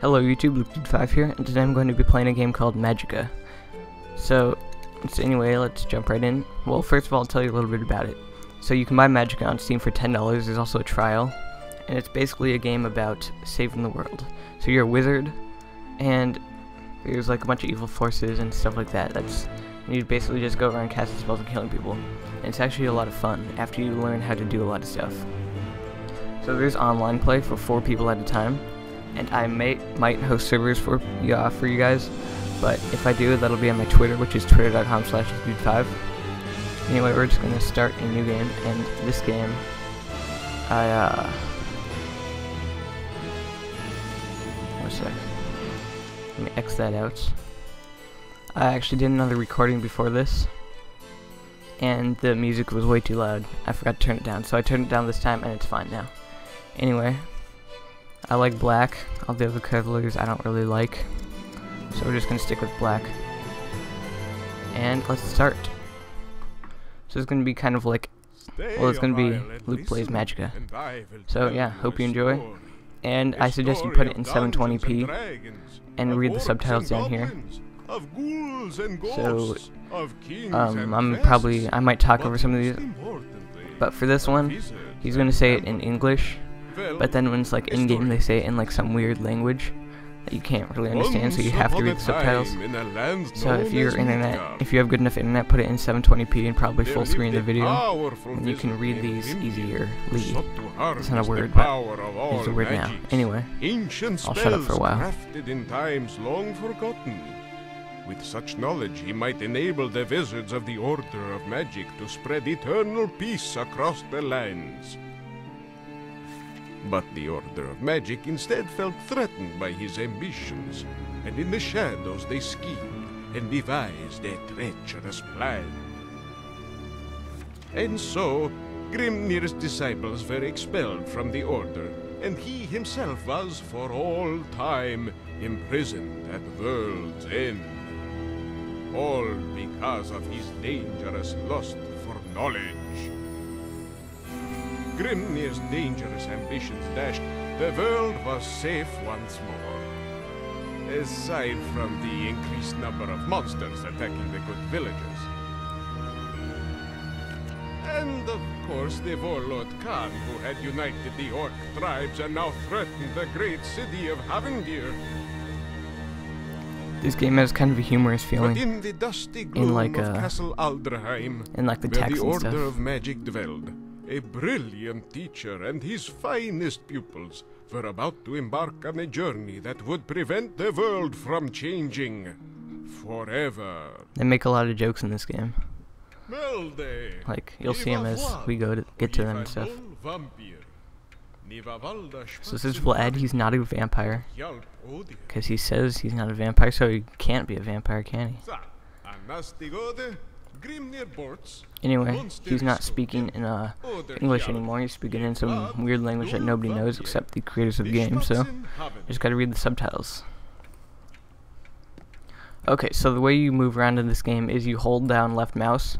Hello YouTube, Luke5 here, and today I'm going to be playing a game called Magicka. So anyway, let's jump right in. Well, first of all, I'll tell you a little bit about it. So you can buy Magicka on Steam for $10, there's also a trial, and it's basically a game about saving the world. So you're a wizard, and there's like a bunch of evil forces and stuff like that. You basically just go around casting spells and killing people. And it's actually a lot of fun after you learn how to do a lot of stuff. So there's online play for 4 people at a time. And I might host servers for you guys, but if I do, that'll be on my Twitter, which is twitter.com/dude5. Anyway, we're just gonna start a new game, and this game, one sec. Let me X that out. I actually did another recording before this, and the music was way too loud. I forgot to turn it down, so I turned it down this time, and it's fine now. Anyway. I like black. All the other colors I don't really like, so we're just gonna stick with black. And let's start. So it's gonna be kind of like, well, it's gonna be Luke plays Magicka. So yeah, hope you enjoy. And I suggest you put it in 720p and read the subtitles down here. So I might talk over some of these, but for this one, he's gonna say it in English. But then when it's like in-game, they say it in like some weird language that you can't really understand, so you have to read the subtitles. So if you have good enough internet, put it in 720p and probably full screen the video, and you can read these easierly. It's not a word, but it's a word now. Anyway, I'll shut up for a while. With such knowledge, he might enable the wizards of the Order of Magic to spread eternal peace across the lands. But the Order of Magic instead felt threatened by his ambitions, and in the shadows they schemed and devised a treacherous plan. And so, Grimnir's disciples were expelled from the Order, and he himself was, for all time, imprisoned at the world's end. All because of his dangerous lust for knowledge. Grimnir's dangerous ambitions dashed, the world was safe once more. Aside from the increased number of monsters attacking the good villagers. And of course the warlord Khan, who had united the orc tribes and now threatened the great city of Havendir. This game has kind of a humorous feeling in the dusty gloom of Castle Alderheim, in like the text where the and stuff. Order of Magic dwelled. A brilliant teacher and his finest pupils were about to embark on a journey that would prevent the world from changing forever. They make a lot of jokes in this game. Like, you'll see them as we get to them and stuff. So this is Vlad, he's not a vampire. Because he says he's not a vampire, so he can't be a vampire, can he? Anyway, he's not speaking in English anymore, he's speaking in some weird language that nobody knows except the creators of the game, so just gotta read the subtitles. Okay, so the way you move around in this game is you hold down left mouse,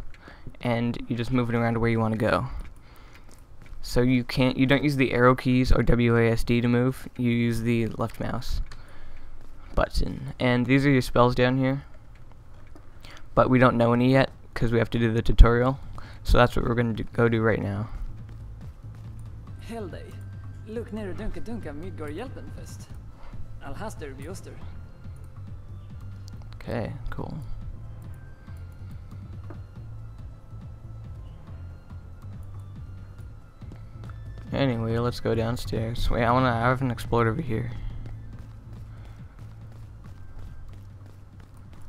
and you just move it around to where you want to go. So you don't use the arrow keys or WASD to move, you use the left mouse button. And these are your spells down here, but we don't know any yet, because we have to do the tutorial, so that's what we're going to go do right now. Hell dig. Look ner och dunka Midgård hjälpenfest. Alhaster vid Öster. Okay, cool. Anyway, let's go downstairs. Wait, I haven't explored over here.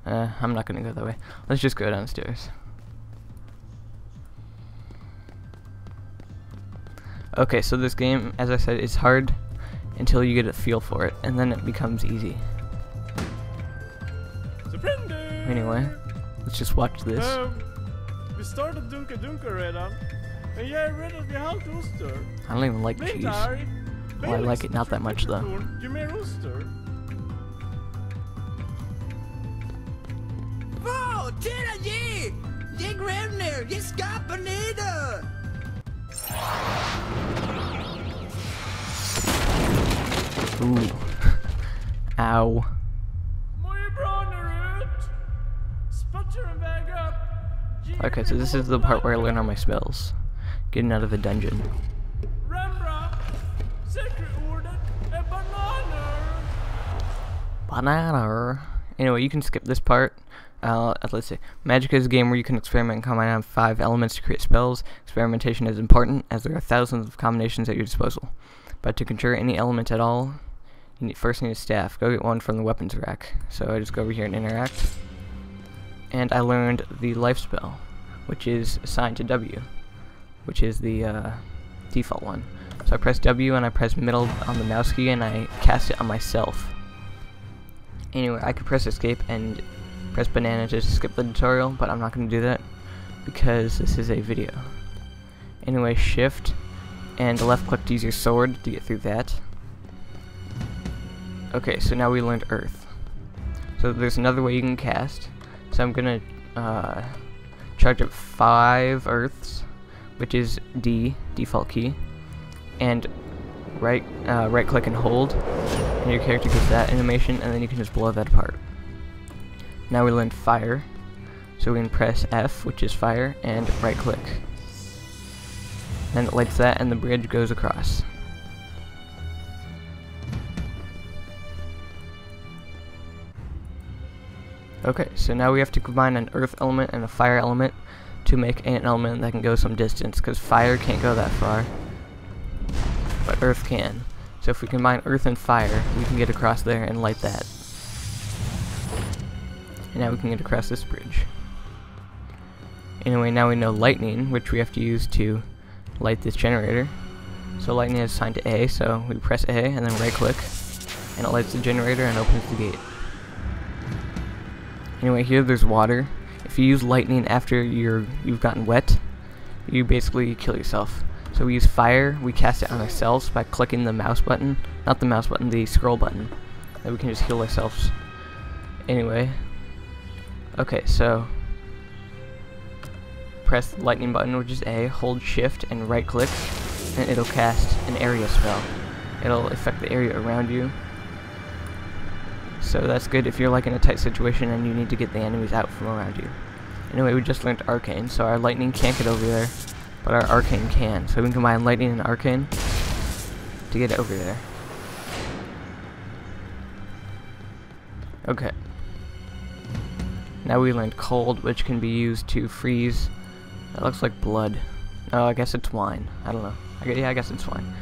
I'm not gonna go that way. Let's just go downstairs. Okay, so this game, as I said, is hard until you get a feel for it, and then it becomes easy. Anyway, let's just watch this. We started dunka redan. Men jag är rädd att vi halvt oster. I don't even like cheese. Well, I like it not that much though. Ju mer oster. Wow, titta ge! Ge Grimnir, ge skapar neder! Ooh. Ow. Okay, so this is the part where I learn all my spells. Getting out of the dungeon. Banana. Anyway, you can skip this part. Let's see. Magicka is a game where you can experiment and combine on 5 elements to create spells. Experimentation is important, as there are thousands of combinations at your disposal. But to conjure any element at all, you first need a staff. Go get one from the weapons rack. So I just go over here and interact. And I learned the life spell, which is assigned to W, which is the default one. So I press W and I press middle on the mouse key and I cast it on myself. Anyway, I could press escape and press banana to skip the tutorial, but I'm not going to do that because this is a video. Anyway, shift and left click to use your sword to get through that. Okay, so now we learned earth. So there's another way you can cast. So I'm going to charge up 5 earths, which is D, default key, and right click and hold, and your character gets that animation, and then you can just blow that apart. Now we learned fire, so we can press F, which is fire, and right click. And it lights that, and the bridge goes across. Okay, so now we have to combine an earth element and a fire element to make an element that can go some distance, because fire can't go that far, but earth can. So if we combine earth and fire, we can get across there and light that. And now we can get across this bridge. Anyway, now we know lightning, which we have to use to light this generator. So lightning is assigned to A, so we press A and then right click, and it lights the generator and opens the gate. Anyway, here there's water. If you use lightning after you've gotten wet, you basically kill yourself. So we use fire, we cast it on ourselves by clicking the mouse button, not the mouse button, the scroll button. Then we can just heal ourselves. Anyway, okay, so press the lightning button, which is A, hold shift and right click, and it'll cast an area spell. It'll affect the area around you. So that's good if you're like in a tight situation and you need to get the enemies out from around you. Anyway, we just learned arcane, so our lightning can't get over there, but our arcane can. So we can combine lightning and arcane to get it over there. Okay. Now we learned cold, which can be used to freeze. That looks like blood. Oh, I guess it's wine. I don't know. Yeah, I guess it's wine.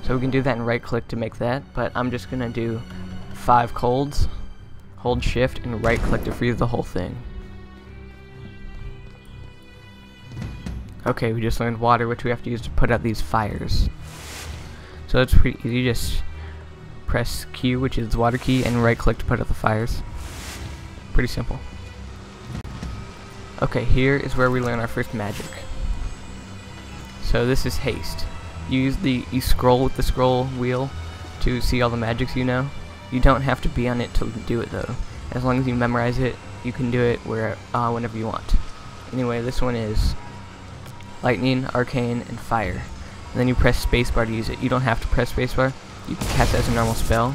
So we can do that and right click to make that, but I'm just gonna do 5 colds, hold shift and right click to freeze the whole thing. Okay, we just learned water, which we have to use to put out these fires. So it's pretty easy, just press Q, which is the water key, and right click to put out the fires. Pretty simple. Okay, here is where we learn our first magic. So this is haste. You scroll with the scroll wheel to see all the magics you know. You don't have to be on it to do it though. As long as you memorize it, you can do it whenever you want. Anyway, this one is lightning, arcane, and fire. And then you press spacebar to use it. You don't have to press spacebar. You can cast it as a normal spell,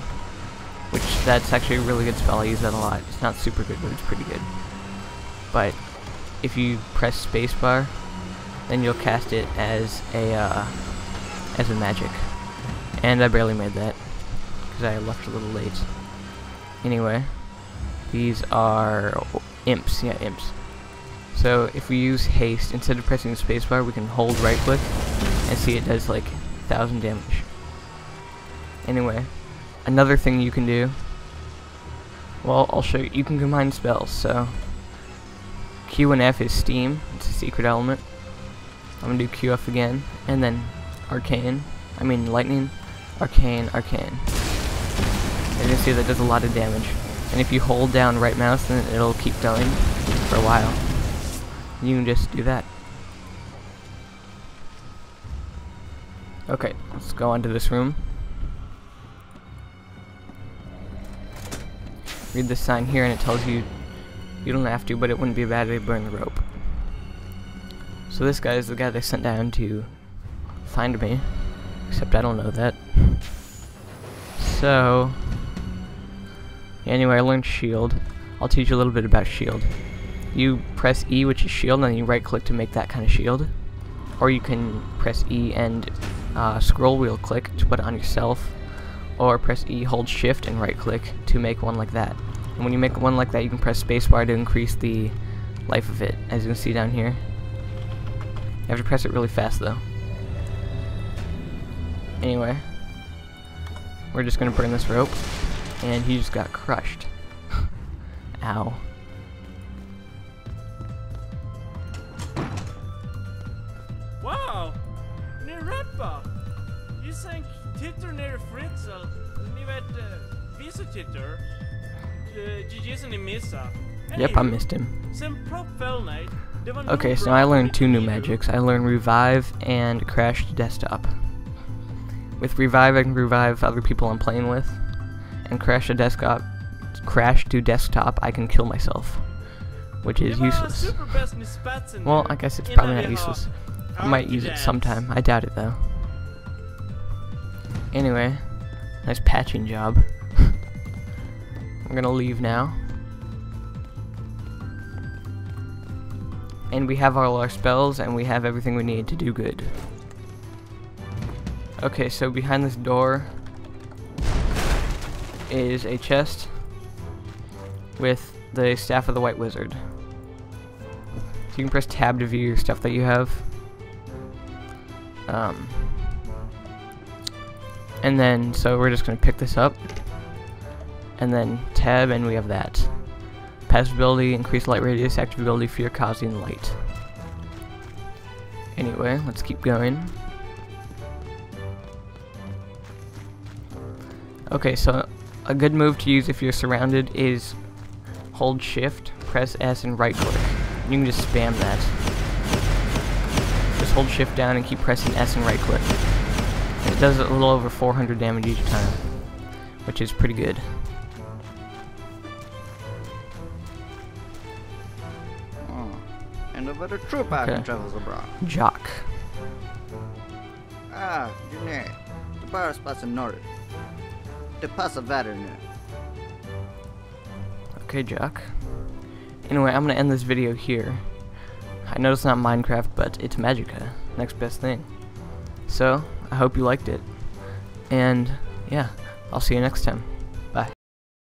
which that's actually a really good spell. I use that a lot. It's not super good, but it's pretty good. But if you press spacebar, then you'll cast it as a magic. And I barely made that because I left a little late. Anyway, these are imps. Yeah, imps. So if we use haste, instead of pressing the spacebar, we can hold right click and see it does like 1,000 damage. Anyway, another thing you can do, well, I'll show you. You can combine spells. So Q and F is steam. It's a secret element. I'm gonna do QF again, and then lightning, arcane. And you can see that does a lot of damage. And if you hold down right mouse, then it'll keep going for a while. You can just do that. Okay, let's go on to this room. Read this sign here and it tells you you don't have to, but it wouldn't be a bad idea to burn the rope. So this guy is the guy they sent down to find me, except I don't know that. So Anyway, I learned shield. I'll teach you a little bit about shield. You press E, which is shield, and then you right click to make that kind of shield. Or you can press E and scroll wheel click to put it on yourself. Or press E, hold shift, and right click to make one like that. And when you make one like that, you can press spacebar to increase the life of it, as you can see down here. You have to press it really fast though. Anyway, we're just gonna burn this rope, and he just got crushed. Ow. Wow! Ni rappa! Gissar en titter nere Fritzl. Ni vet, vissa titter. Gissar ni missa. Yep, I missed him. Sen prop fällnade. Okay, so I learned two new magics. I learned revive and crash to desktop. With revive, I can revive other people I'm playing with, and crash to desktop, I can kill myself, which is useless. Well, I guess it's probably not useless. I might use it sometime. I doubt it though. Anyway, nice patching job. I'm gonna leave now. And we have all our spells, and we have everything we need to do good. Okay, so behind this door is a chest with the Staff of the White Wizard. So you can press tab to view your stuff that you have. And then, so we're just going to pick this up, and then tab, and we have that. Passive ability, increase light radius, active ability, fear causing light. Anyway, let's keep going. Okay, so a good move to use if you're surrounded is hold shift, press S, and right click. You can just spam that. Just hold shift down and keep pressing S and right click. It does a little over 400 damage each time, which is pretty good. En då var det trupparen travels abroad. Jock. Ah, du nej. Det bara passar norr. Det passar värre nu. Okay, Jock. Anyway, I'm gonna end this video here. I know it's not Minecraft, but it's Magicka. Next best thing. So, I hope you liked it. And, yeah, I'll see you next time.